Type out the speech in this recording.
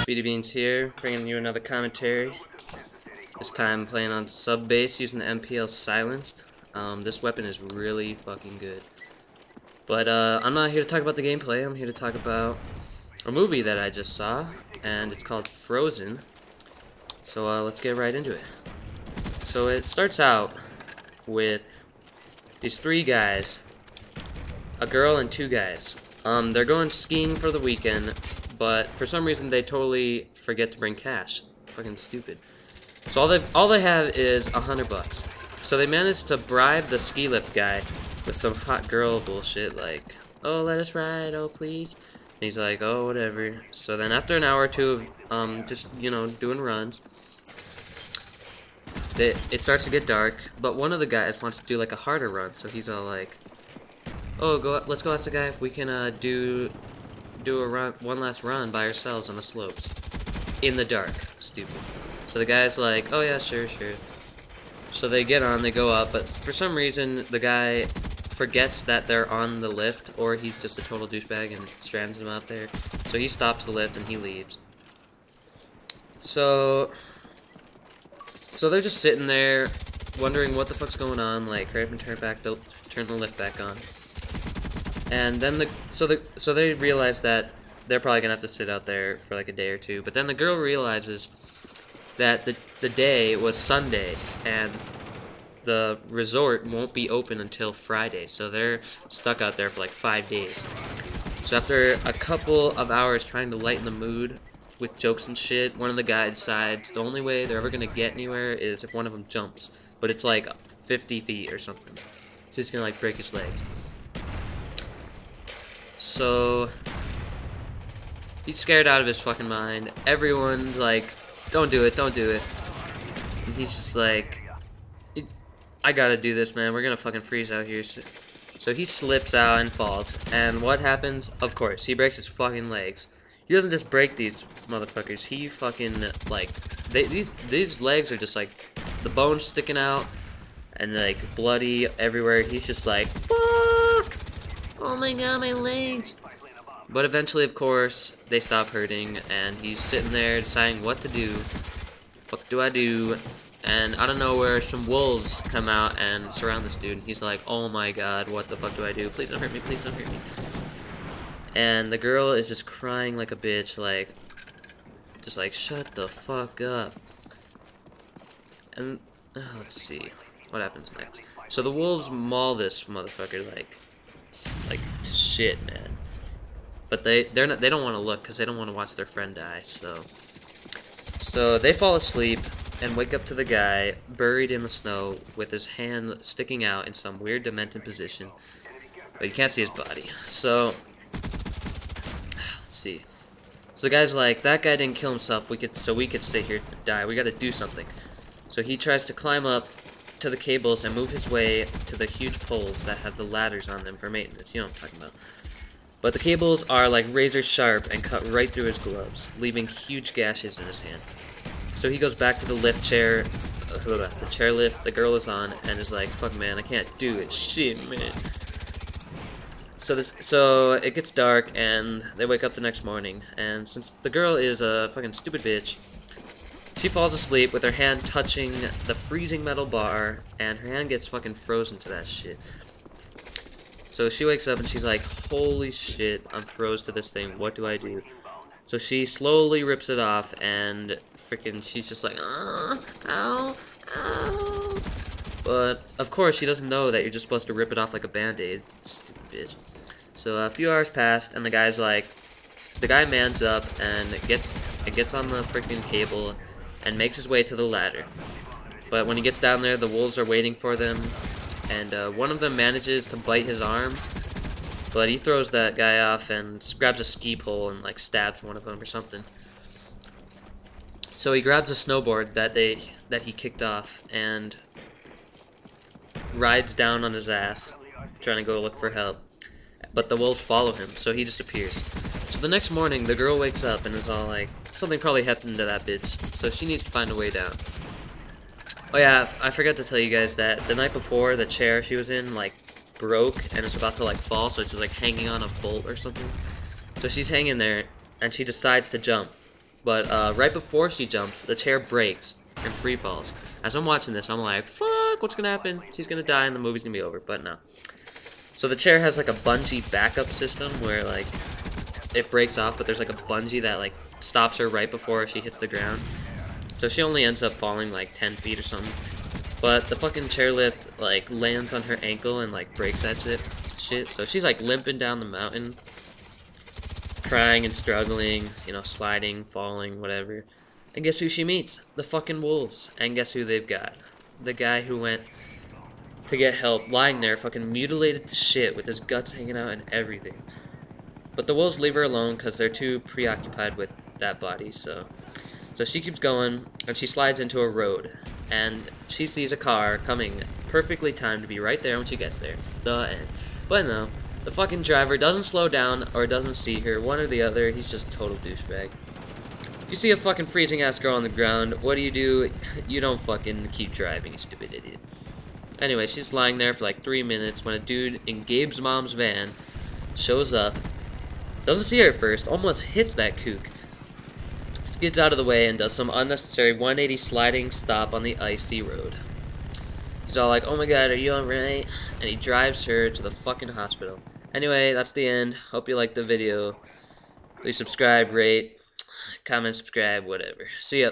Speedy Beans here, bringing you another commentary. This time playing on sub base using the MPL silenced. This weapon is really fucking good. But I'm not here to talk about the gameplay. I'm here to talk about a movie that I just saw, and it's called Frozen. So let's get right into it. So it starts out with these three guys, a girl and two guys. They're going skiing for the weekend, but for some reason they totally forget to bring cash. Fucking stupid. So all they have is $100. So they managed to bribe the ski lift guy with some hot girl bullshit like, "Oh, let us ride, oh please." And he's like, "Oh, whatever." So then after an hour or two of just doing runs, it starts to get dark. But one of the guys wants to do like a harder run, so he's all like, "Oh, let's go ask the guy if we can do one last run by ourselves on the slopes in the dark." Stupid. So the guy's like, "Oh yeah, sure." So they get on, they go up, but for some reason the guy forgets that they're on the lift, or he's just a total douchebag and strands them out there. So he stops the lift and he leaves. So they're just sitting there wondering what the fuck's going on, like hurry up and turn the lift back on. And then so they realize that they're probably gonna have to sit out there for like a day or two. But then the girl realizes that the day was Sunday and the resort won't be open until Friday, so they're stuck out there for like 5 days. So after a couple of hours trying to lighten the mood with jokes and shit, one of the guys decides the only way they're ever gonna get anywhere is if one of them jumps, but it's like 50 feet or something. So he's gonna like break his legs. So he's scared out of his fucking mind. Everyone's like, don't do it. And he's just like, I gotta do this, man. We're gonna fucking freeze out here. So he slips out and falls. And what happens? Of course, he breaks his fucking legs. He doesn't just break these motherfuckers. He fucking, like, these legs are just like the bones sticking out and like bloody everywhere. He's just like, fuck! Oh my god, my legs! But eventually, of course, they stop hurting, and he's sitting there deciding what to do. What do I do? And out of nowhere, some wolves come out and surround this dude. He's like, "Oh my god, what the fuck do I do? Please don't hurt me, please don't hurt me." And the girl is just crying like a bitch, just like, shut the fuck up. And let's see what happens next. So the wolves maul this motherfucker like to shit, man. But they don't want to look because they don't want to watch their friend die. So they fall asleep and wake up to the guy buried in the snow with his hand sticking out in some weird demented position, but you can't see his body. So let's see. So the guy's like, that guy didn't kill himself. We could sit here and die. We got to do something. So he tries to climb up to the cables and move his way to the huge poles that have the ladders on them for maintenance. You know what I'm talking about. But the cables are like razor sharp and cut right through his gloves, leaving huge gashes in his hand. So he goes back to the lift chair, the chairlift the girl is on, and is like, "Fuck, man, I can't do it. Shit, man." So it gets dark, and they wake up the next morning. And since the girl is a fucking stupid bitch, she falls asleep with her hand touching the freezing metal bar, and her hand gets fucking frozen to that shit. So she wakes up and she's like, "Holy shit, I'm froze to this thing. What do I do?" So she slowly rips it off, and freaking she's just like, ow. But of course she doesn't know that you're just supposed to rip it off like a band-aid. Stupid bitch. So a few hours pass, and the guy mans up and gets on the freaking cable and makes his way to the ladder. But when he gets down there, the wolves are waiting for them. And one of them manages to bite his arm, but he throws that guy off and grabs a ski pole and like stabs one of them or something. So he grabs a snowboard that he kicked off and rides down on his ass, trying to go look for help. But the wolves follow him, so he disappears. So the next morning, the girl wakes up and is all like, something probably happened to that bitch, so she needs to find a way down. Oh yeah, I forgot to tell you guys that the night before, the chair she was in, like, broke and was about to, like, fall, so it's just, like, hanging on a bolt or something. So she's hanging there, and she decides to jump. But right before she jumps, the chair breaks and free falls. As I'm watching this, I'm like, fuck, what's gonna happen? She's gonna die and the movie's gonna be over. But no. So the chair has like a bungee backup system where like it breaks off, but there's like a bungee that like stops her right before she hits the ground. So she only ends up falling like 10 feet or something. But the fucking chairlift like lands on her ankle and like breaks that shit. So she's like limping down the mountain, crying and struggling, you know, sliding, falling, whatever. And guess who she meets? The fucking wolves. And guess who they've got? The guy who went to get help, lying there fucking mutilated to shit with his guts hanging out and everything. But the wolves leave her alone because they're too preoccupied with that body. So she keeps going, and she slides into a road, and she sees a car coming, perfectly timed to be right there when she gets there. The end. But no, the fucking driver doesn't slow down or doesn't see her, one or the other. He's just a total douchebag. You see a fucking freezing ass girl on the ground, what do? You don't fucking keep driving, you stupid idiot. Anyway, she's lying there for like 3 minutes when a dude in Gabe's mom's van shows up. Doesn't see her at first, almost hits that kook. Gets out of the way and does some unnecessary 180 sliding stop on the icy road. He's all like, oh my god, are you alright? And he drives her to the fucking hospital. Anyway, that's the end. Hope you liked the video. Please subscribe, rate, comment, subscribe, whatever. See ya.